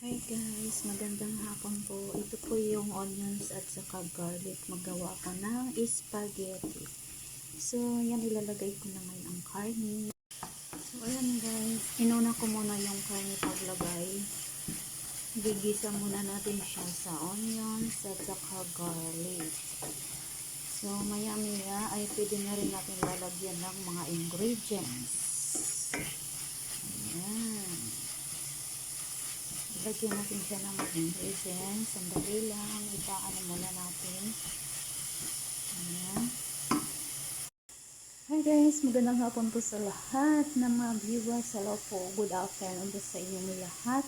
Hi guys, magandang hapon po. Ito po yung onions at saka garlic. Magawa ko ng spaghetti. So, yan ilalagay ko na ngayon ang karne. So, ayan guys, inuna ko muna yung karne paglagay. Gigisa muna natin siya sa onions at saka garlic. So, maya-maya ay pwede na rin natin lalagyan ng mga ingredients. Ayan. Lagyan natin siya ng ingredients. Sandali lang. Ipaano muna natin. Ayan. Hi guys, magandang hapon po sa lahat ng mga viewers. Hello po, good afternoon po sa inyong lahat.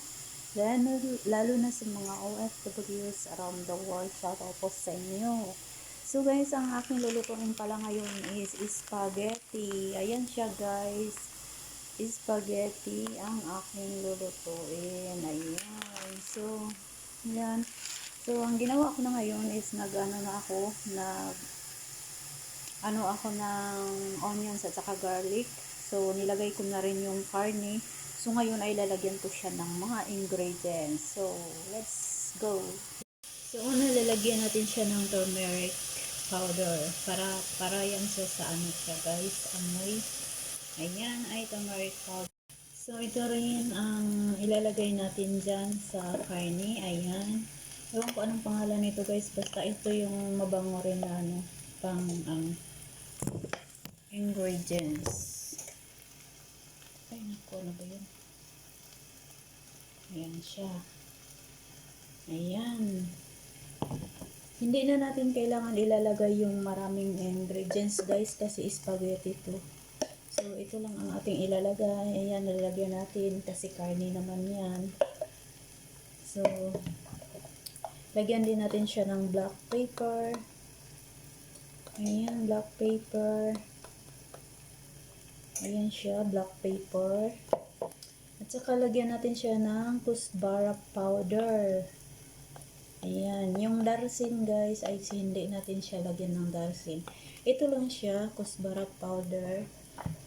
Lalo na sa mga OFWs around the world. Shout out po sa inyo. So guys, ang aking lulutuin pala ngayon is spaghetti. Ayan siya guys. Spaghetti ang aking lulutuin. Ayan. So, yan. So, ang ginawa ko na ngayon is nag-ano ako ng onions at saka garlic. So, nilagay ko na rin yung karne. So, ngayon ay lalagyan ko siya ng mga ingredients. So, let's go. So, una lalagyan natin siya ng turmeric powder. Para yan siya sa ano siya guys, amoy. Ayan ay turmeric powder. So, ito rin ang ilalagay natin dyan sa karne. Ayan. Ewan ko anong pangalan nito guys. Basta ito yung mabango rin na pang ingredients. Ay, naku, ano ba yun? Ayan siya. Ayan. Hindi na natin kailangan ilalagay yung maraming ingredients guys kasi spaghetti to. So, ito lang ang ating ilalagay. Ayan, lalagyan natin kasi karne naman yan. So, lagyan din natin siya ng black pepper. Ayan, black pepper. Ayan siya, black pepper. At saka lagyan natin siya ng kusbara powder. Ayan, yung darsin guys, ay hindi natin siya lagyan ng darsin. Ito lang siya, kusbara powder.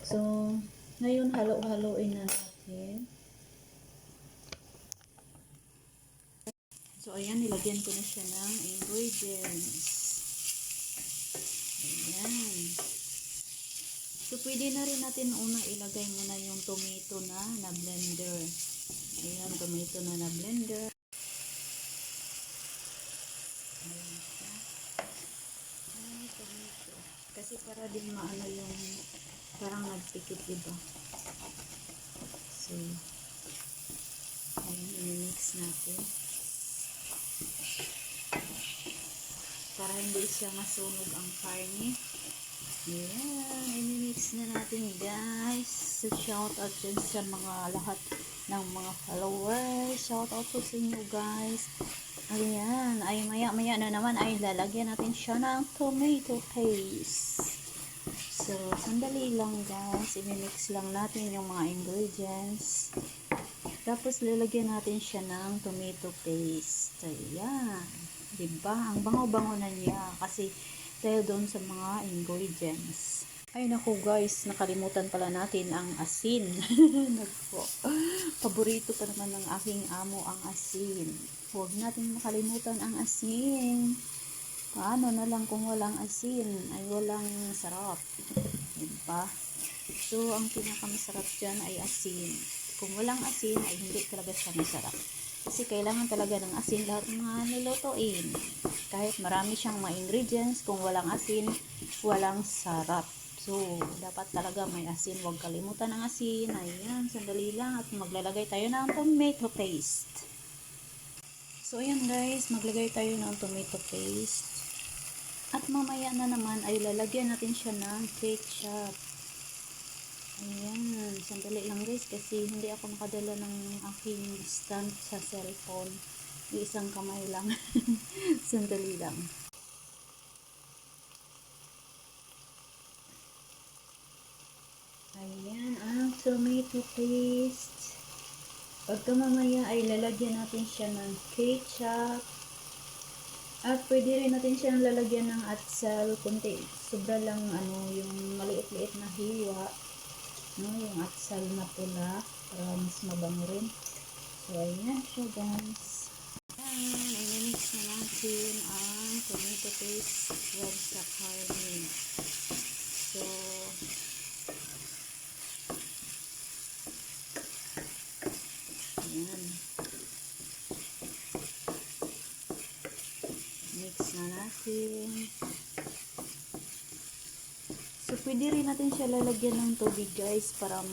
So, ngayon halo-haloin na natin. So, ayan, nilagyan ko na siya ng ingredients. Ayan. So, pwede na rin natin una ilagay muna yung tomato na blender. Ayan, tomato na blender. Ayan siya. Ay, tomato. Kasi para din maano yung parang nagpikit, diba? So, ayan, i-mix natin. Para hindi siya masunog ang karne. Ayan, i-mix na natin guys. So, shout out dyan sa mga lahat ng mga followers. Shout out po sa inyo guys. Ayan, ay maya-maya na naman ay lalagyan natin siya ng tomato paste. So, sandali lang guys. I-mix lang natin yung mga ingredients. Tapos, lalagyan natin siya ng tomato paste. Ayan. Diba? Ang bango-bango na niya. Kasi, dahil doon sa mga ingredients. Ay, naku guys. Nakalimutan pala natin ang asin. Naku. Paborito pa naman ng aking amo ang asin. Huwag natin makalimutan ang asin. Paano na lang kung walang asin ay walang sarap. Diba? So, ang pinakamasarap dyan ay asin. Kung walang asin ay hindi talaga siya masarap. Kasi kailangan talaga ng asin lahat ng mga nilutuin. Kahit marami siyang mga ingredients, kung walang asin, walang sarap. So, dapat talaga may asin. Huwag kalimutan ng asin. Ayan, sandali lang at maglalagay tayo ng tomato paste. So, ayan guys, maglagay tayo ng tomato paste. At mamaya na naman ay lalagyan natin siya ng ketchup. Ayan, sandali lang guys kasi hindi ako nakadala ng aking stand sa cellphone. Isang kamay lang. Sandali lang. Ayan, ang tomato paste. Pagka mamaya ay lalagyan natin siya ng ketchup. At pwede rin natin siyang lalagyan ng atsal, kunti, sobra lang yung maliit-liit na hiwa, no, yung atsal na pula, para mas mabango rin. So, ayan siya guys. Ayan, i-mix na natin ang tomato paste dyan sa karne. So, ayan. Mix na natin. So, pwede rin natin siya lalagyan ng tubig guys para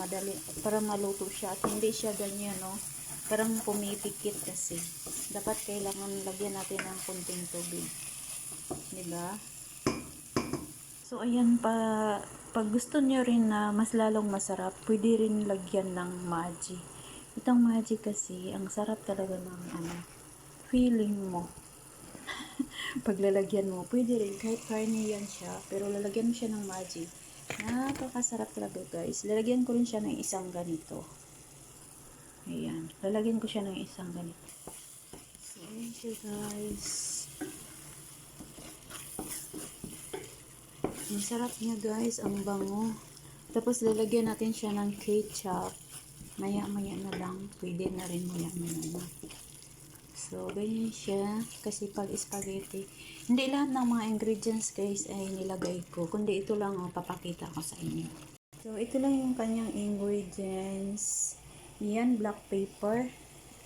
para maluto siya at hindi siya ganyan, no? Parang pumipikit kasi. Dapat kailangan lagyan natin ng kunting tubig. Diba? So, ayan pag gusto niyo rin na mas lalong masarap, pwede rin lagyan ng Maggi. Itong Maggi kasi, ang sarap talaga ng feeling mo. Paglalagyan mo, pwede rin kahit karne yan siya, pero lalagyan mo siya ng Maggi. Napakasarap talaga guys. Lalagyan ko rin siya ng isang ganito. Ayan, lalagyan ko siya ng isang ganito. So, ayan siya guys. Ang sarap niya guys, ang bango. Tapos lalagyan natin siya ng ketchup. Maya-maya na lang, pwede na rin maya-maya na. So, ganyan siya. Kasi pag spaghetti, hindi lahat ng mga ingredients guys ay nilagay ko. Kundi ito lang ang papakita ko sa inyo. So, ito lang yung kanyang ingredients. Yan, black pepper,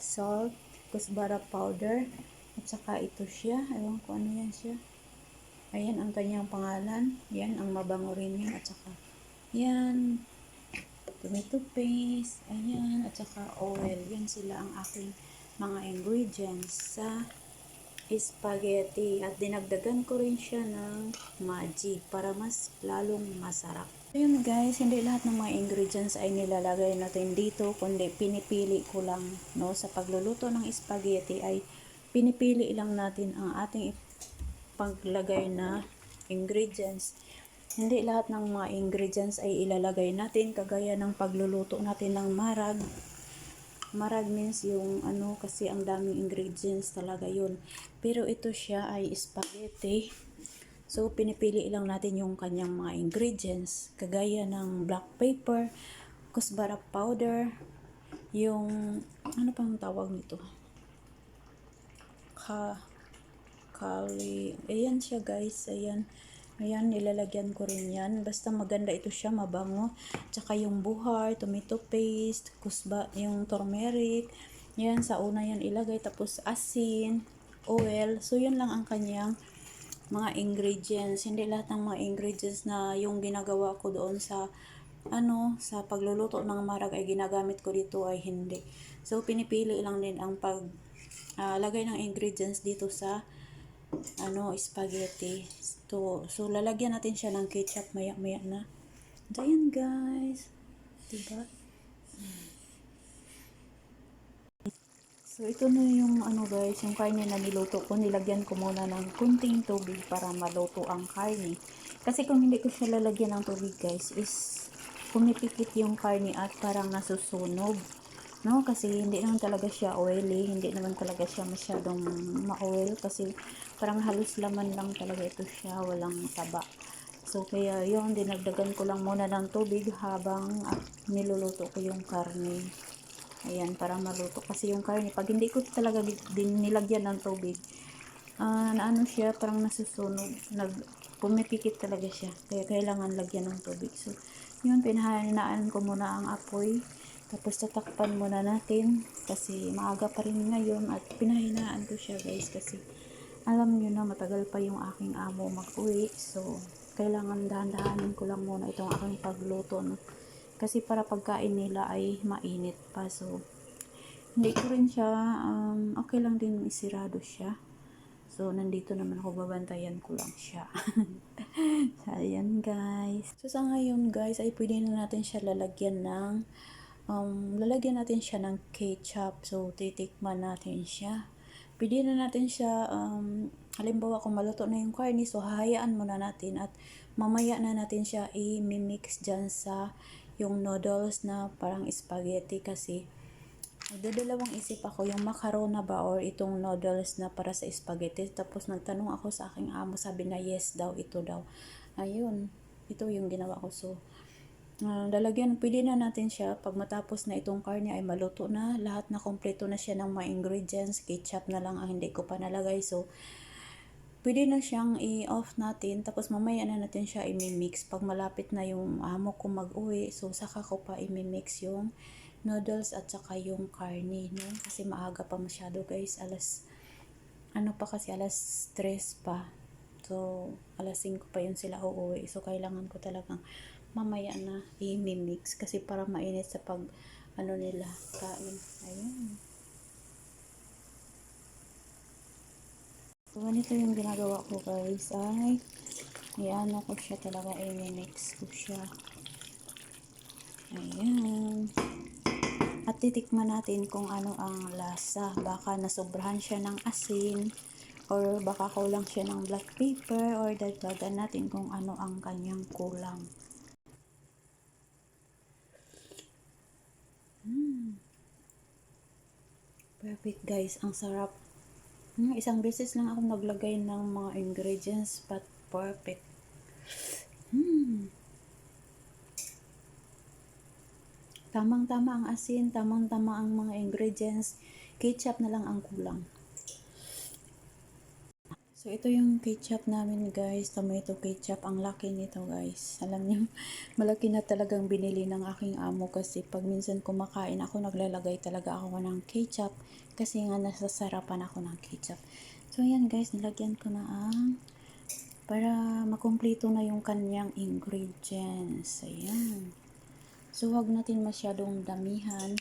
salt, kusbara powder, at saka ito siya. Ewan ko ano yan siya. Ayan ang kanyang pangalan. Yan, ang mabango rin yan. At saka, yan, tomato paste, ayan, at saka oil. Yan sila ang aking mga ingredients sa spaghetti. At dinagdagan ko rin siya ng Maggi para mas lalong masarap. Ayun guys, hindi lahat ng mga ingredients ay nilalagay natin dito, kundi pinipili ko lang, no, sa pagluluto ng spaghetti ay pinipili lang natin ang ating paglagay na ingredients. Hindi lahat ng mga ingredients ay ilalagay natin, kagaya ng pagluluto natin ng marag. Marag means yung kasi ang daming ingredients talaga yun. Pero ito siya ay spaghetti. So, pinipili lang natin yung kanyang mga ingredients. Kagaya ng black pepper, kusbara powder, yung, ano pang tawag nito? Ayan siya guys, ayan. Ayan, nilalagyan ko rin yan. Basta maganda ito siya, mabango. Tsaka yung buhar, tomato paste, yung turmeric. Yan, sa una yan ilagay. Tapos asin, oil. So, yun lang ang kanyang mga ingredients. Hindi lahat ng mga ingredients na yung ginagawa ko doon sa sa pagluluto ng marag ay ginagamit ko dito ay hindi. So, pinipili lang din ang lagay ng ingredients dito sa spaghetti. So, lalagyan natin siya ng ketchup maya-maya na. So, ayan guys. Diba? So, ito na yung guys, yung karne na niluto ko. Nilagyan ko muna ng kunting tubig para maluto ang karne. Kasi kung hindi ko siya lalagyan ng tubig guys, is pumipikit yung karne at parang nasusunog. No, kasi hindi naman talaga siya oily, hindi naman talaga siya masyadong ma-oil kasi parang halos laman lang talaga ito siya, walang taba. So, kaya yun, dinagdagan ko lang muna ng tubig habang niluluto ko yung karne. Ayan, para maluto. Kasi yung karne, pag hindi ko talaga din nilagyan ng tubig, siya, parang nasusunog, pumipikit talaga siya. Kaya kailangan lagyan ng tubig. So, yun, pinahanaan ko muna ang apoy. Tapos tatakpan muna natin kasi maaga pa rin ngayon at pinahinaan ko siya guys kasi alam niyo na matagal pa yung aking amo mag-uwi. So, kailangan dahan-dahanin ko lang muna itong aking pagluto. No? Kasi para pagkain nila ay mainit pa. So, hindi ko rin siya, okay lang din isirado siya. So, nandito naman ako, babantayan ko lang siya. So, ayan guys. So, sa ngayon guys, ay pwede na natin siya lalagyan ng lalagyan natin siya ng ketchup. So, titikman natin siya. Pwede na natin siya, halimbawa kung maluto na yung karne, so hahayaan muna natin at mamaya na natin siya i-mix dyan sa yung noodles na parang spaghetti kasi nagdadalawang isip ako yung macarona ba or itong noodles na para sa spaghetti. Tapos nagtanong ako sa aking amo, sabi na yes daw, ito daw. Ayun, ito yung ginawa ko. So, lalagyan, pwede na natin siya pag matapos na itong karne ay maluto na, lahat na kompleto na siya ng mga ingredients, ketchup na lang ang hindi ko pa nalagay, so pwede na siyang i-off natin, tapos mamaya na natin siya i-mix pag malapit na yung amo ko mag-uwi, so saka ko pa i-mix yung noodles at saka yung karne, no? Kasi maaga pa masyado guys, alas 3 pa, so alas 5 pa yun sila uuwi, so kailangan ko talagang mamaya na i-mix kasi para mainit sa pag nila kain. Ayun. So, ganito yung ginagawa ko guys, ay iano ko siya talaga, i-mix ko siya. Ayan. At titikman natin kung ano ang lasa. Baka nasobrahan siya ng asin, or baka kulang siya ng black pepper, or dagdagan natin kung ano ang kanyang kulang. Perfect guys, ang sarap. Isang beses lang ako naglagay ng mga ingredients, but perfect. Tamang-tama ang asin, tamang-tama ang mga ingredients. Ketchup na lang ang kulang. So, ito yung ketchup namin guys, tomato ketchup. Ang laki nito guys. Alam niyo, malaki na talagang binili ng aking amo kasi pag minsan kumakain ako, naglalagay talaga ako ng ketchup kasi nga nasasarapan ako ng ketchup. So, ayan guys, nilagyan ko na para makumpleto na yung kanyang ingredients. Ayan. So, wag natin masyadong damihan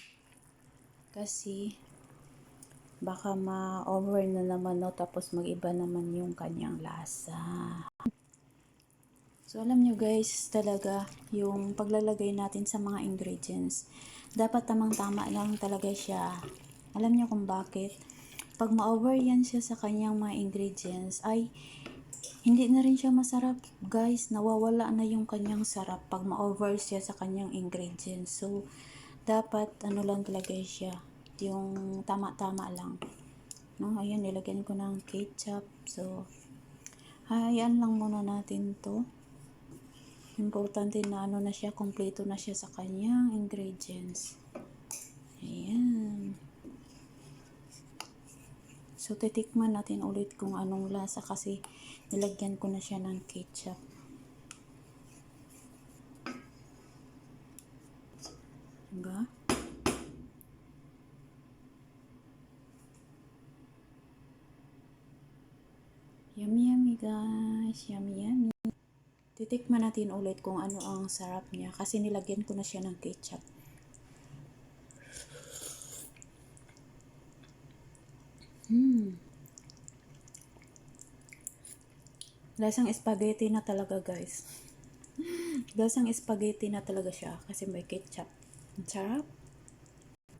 kasi baka ma-over na naman, no, tapos mag-iba naman yung kanyang lasa. So, alam nyo guys, talaga yung paglalagay natin sa mga ingredients, dapat tamang-tama lang talaga siya. Alam nyo kung bakit? Pag ma-over yan siya sa kanyang mga ingredients, ay hindi na rin siya masarap guys, nawawala na yung kanyang sarap pag ma-over siya sa kanyang ingredients. So, dapat lang talaga siya, yung tama-tama lang, no? Ayan, nilagyan ko ng ketchup, so hayaan lang muna natin to. Importante na na siya, kompleto na siya sa kanyang ingredients. Ayan. So, titikman natin ulit kung anong lasa kasi nilagyan ko na siya ng ketchup. Diba? Yummy, yummy guys. Yummy, yummy. Titikman natin ulit kung ano ang sarap niya kasi nilagyan ko na siya ng ketchup. Lasang spaghetti na talaga guys. Lasang spaghetti na talaga siya kasi may ketchup. Ang sarap.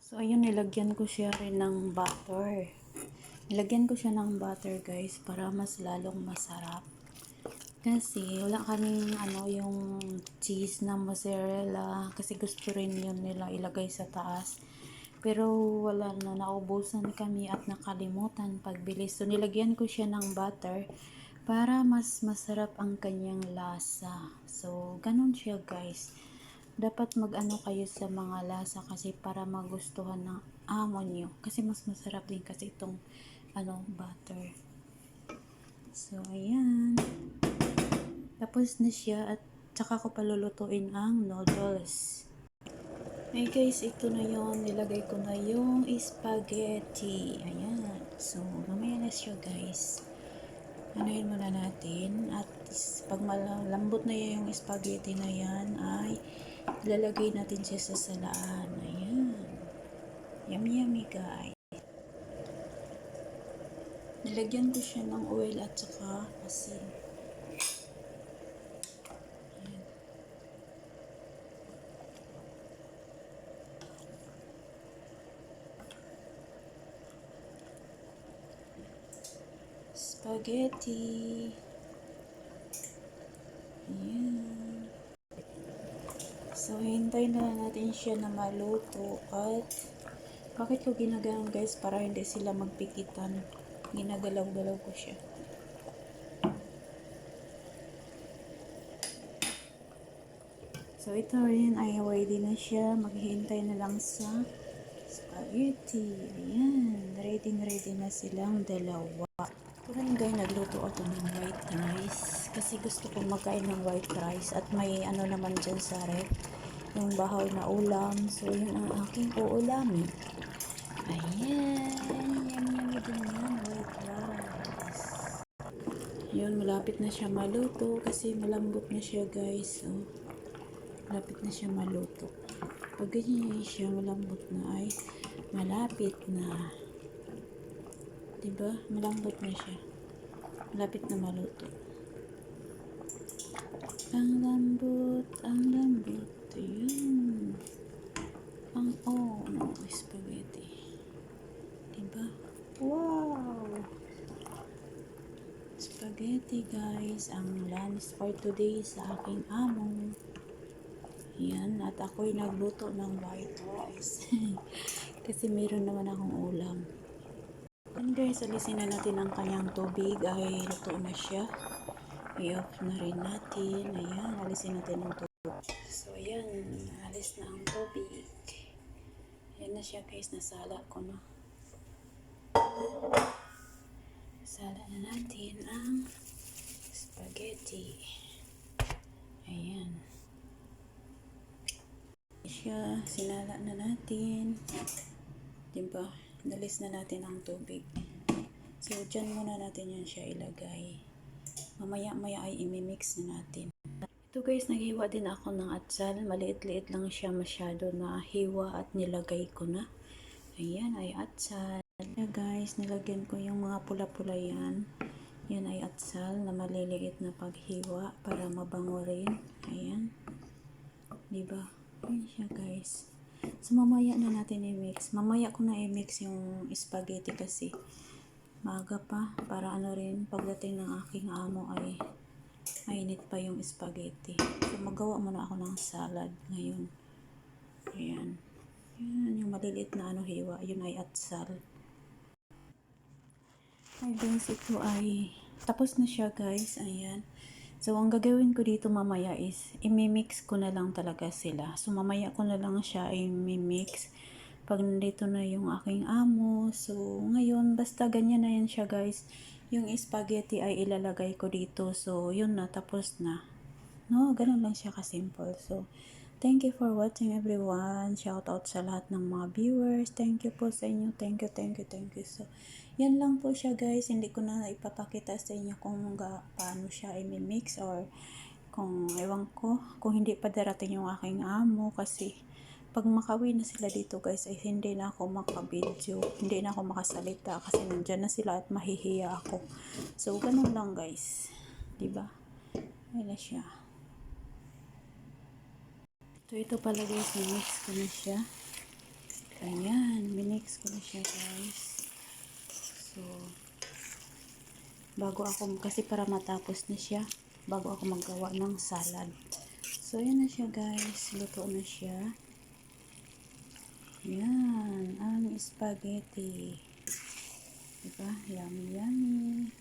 So, ayun, nilagyan ko siya rin ng butter. Nilagyan ko siya ng butter guys para mas lalong masarap. Kasi wala kaming yung cheese na mozzarella kasi gusto rin yun nila ilagay sa taas. Pero wala na, naubusan kami at nakalimutan pagbili. So nilagyan ko siya ng butter para mas masarap ang kanyang lasa. So ganun siya guys. Dapat kayo sa mga lasa kasi para magustuhan ng amo nyo. Kasi mas masarap din kasi itong butter. So ayan. Tapos na siya at saka ko palulutuin ang noodles. Hey guys, ito na yon, nilagay ko na yung spaghetti. Ayan. So, mamaya na siya guys. Anuhin muna natin at pag malambot na yung spaghetti na yan ay ilalagay natin siya sa salaan. Ayan. Yummy yummy guys. Nilagyan ko siya ng oil at saka asin. Spaghetti. Ayan. So, hintayin na natin siya na maluto at bakit ko ginagawa guys para hindi sila magpikitan. Ginagalaw-galaw ko siya. So, ito rin ay ready na siya. Maghihintay na lang sa spaghetti. Ayan. Ready na silang dalawa. Kuran guys, nagluto ako ng white rice. Kasi gusto kong magkain ng white rice. At may ano naman dyan sa ref. Yung bahaw na ulam. So, yun ang aking uulamin. Ayan. Yummy din yan. White rice. Yun, malapit na siya maluto. Kasi malambot na siya guys. So, malapit na siya maluto. Pag ganyan siya malambot na ay malapit na. Diba? Malambot na siya. Malapit na maluto. Ang lambot, ang lambot. Ayun. Ang no, spaghetti. Diba? Wow! Spaghetti guys. Ang lunch for today sa aking amo. Yan, at ako'y nagluto ng white rice. Kasi meron naman akong ulam. And guys, alisin na natin ang kanyang tubig. Ay, luto na siya. I-off na rin natin. Ayan, alisin natin ang tubig. So, ayan, alis na ang tubig. Ayan na siya guys, nasala ko na. Sala na natin ang spaghetti. Ayan. Siya, sinala na natin. Diba? Nalis na natin ang tubig. So, dyan muna natin yan siya ilagay. Mamaya-maya ay imimix na natin. Ito guys, naghiwa din ako ng atsal. Maliit-liit lang siya masyado na hiwa at nilagay ko na. Ayan ay atsal. Ayan guys, nilagyan ko yung mga pula-pula yan. Yan ay atsal na maliliit na paghiwa para mabango rin. Ayan. Diba? Ayan siya guys. So mamaya na natin i-mix. Mamaya ko na i-mix yung spaghetti kasi maaga pa para ano rin pagdating ng aking amo ay mainit pa yung spaghetti. So magawa muna ako ng salad ngayon. Ayan. Ayan yung maliliit na hiwa. Yun ay atsal. Ay guys, ito ay tapos na siya guys. Ayan. So, ang gagawin ko dito mamaya is, imimix ko na lang talaga sila. So, mamaya ko na lang siya imimix pag nandito na yung aking amo. So, ngayon, basta ganyan na yan siya guys. Yung spaghetti ay ilalagay ko dito. So, yun na, tapos na. No, ganun lang siya kasimple. So, thank you for watching everyone. Shout out sa lahat ng mga viewers. Thank you po sa inyo. Thank you. So, yan lang po siya guys. Hindi ko na ipapakita sa inyo kung paano siya i-mix or kung ewan ko. Kung hindi pa darating yung aking amo kasi pag makawi na sila dito guys ay hindi na ako makabidyo. Hindi na ako makasalita kasi nandyan na sila at mahihiya ako. So, ganun lang guys. Diba? Ayan na siya. Ito pala guys, minix ko na siya. Ayan, minix ko na siya guys. So, bago ako, kasi para matapos na siya, bago ako maggawa ng salad. So, ayan na siya guys. Luto na siya. Ayan, ang spaghetti. Diba? Yummy.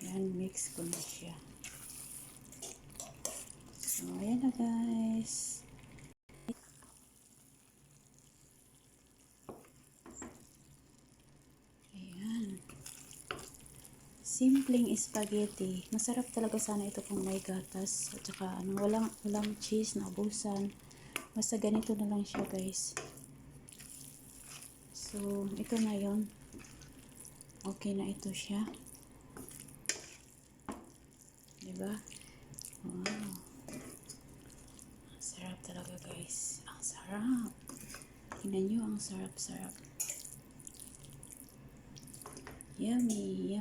Ayan, mix ko na siya. So, ayan na guys. Simpleng spaghetti. Masarap talaga sana ito kung may gatas. At saka walang cheese na abusan. Basta ganito na lang siya guys. So, ito na yon. Okay na ito siya. Diba? Wow. Sarap talaga guys. Ang sarap. Tingnan nyo, ang sarap-sarap. Yummy.